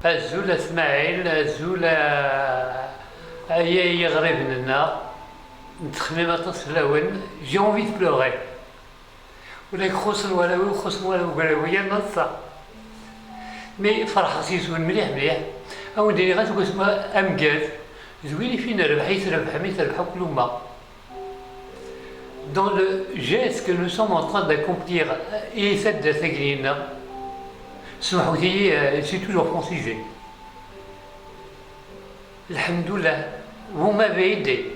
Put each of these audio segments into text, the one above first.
الزول اسماعيل الزول هي غريب لنا نتخمم اطاس في الاول جي اونفي دو بلوغي ولا يخصن ولا يخصن ولا ويا نصا مي فرحة سيزون مليح مليح او ندير غير تقول اسمها امكاز زويني فين ربح يتربح ما يتربح كل ما dans le geste que nous sommes en train d'accomplir et cette de Sagrina, c'est toujours francisé. Alhamdoulilah, vous m'avez aidé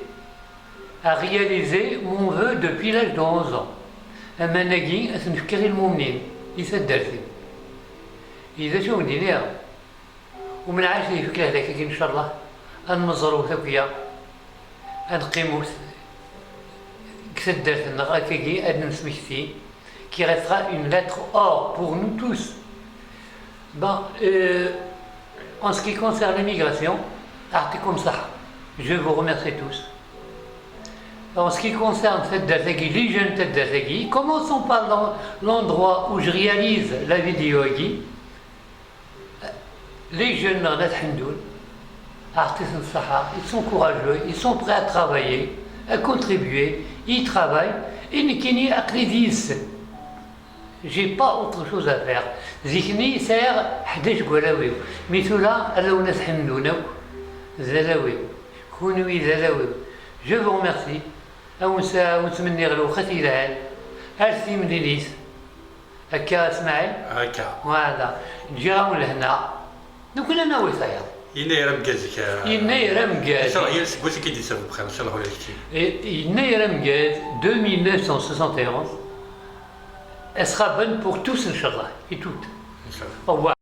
à réaliser mon vœu depuis l'âge de 11 ans. أماناكي أتنفكري المؤمنين يسدرتي إذا شو مدينيها ومن عاش لي فكرة هذاك إن شاء الله أنمزرو ثقيا أنقيمو qui restera une lettre or pour nous tous. Ben, en ce qui concerne l'immigration, comme ça, je vous remercie tous. En ce qui concerne cette Dazagui, les jeunes têtes Dazagui, commençons par l'endroit où je réalise la vidéo. Les jeunes dans l'Alhamdoul, ils sont courageux, ils sont prêts à travailler, à contribuer, ils travaillent, et Nikini Akridis. J'ai pas autre chose à faire. Zikni sert Hadesh Gwalawi. Mithula, Alaounas Hamdouna, Zalawi, Kounoui Zalawi. Je vous remercie. Aoussa, Ousmenir Lou Khatilan, Alsim Lilis, Aka Ismaël. Aka. Voilà. Djaoul Hna. Donc on a Nawissaya. Il n'est pas gazé. Il n'est pas gazé. Ça, il c'est quoi qui dit ça vous prend ça le relais. Il n'est pas gazé 2971. Elle sera bonne pour tous, Inch'Allah, et toutes. Inch'Allah. Au revoir.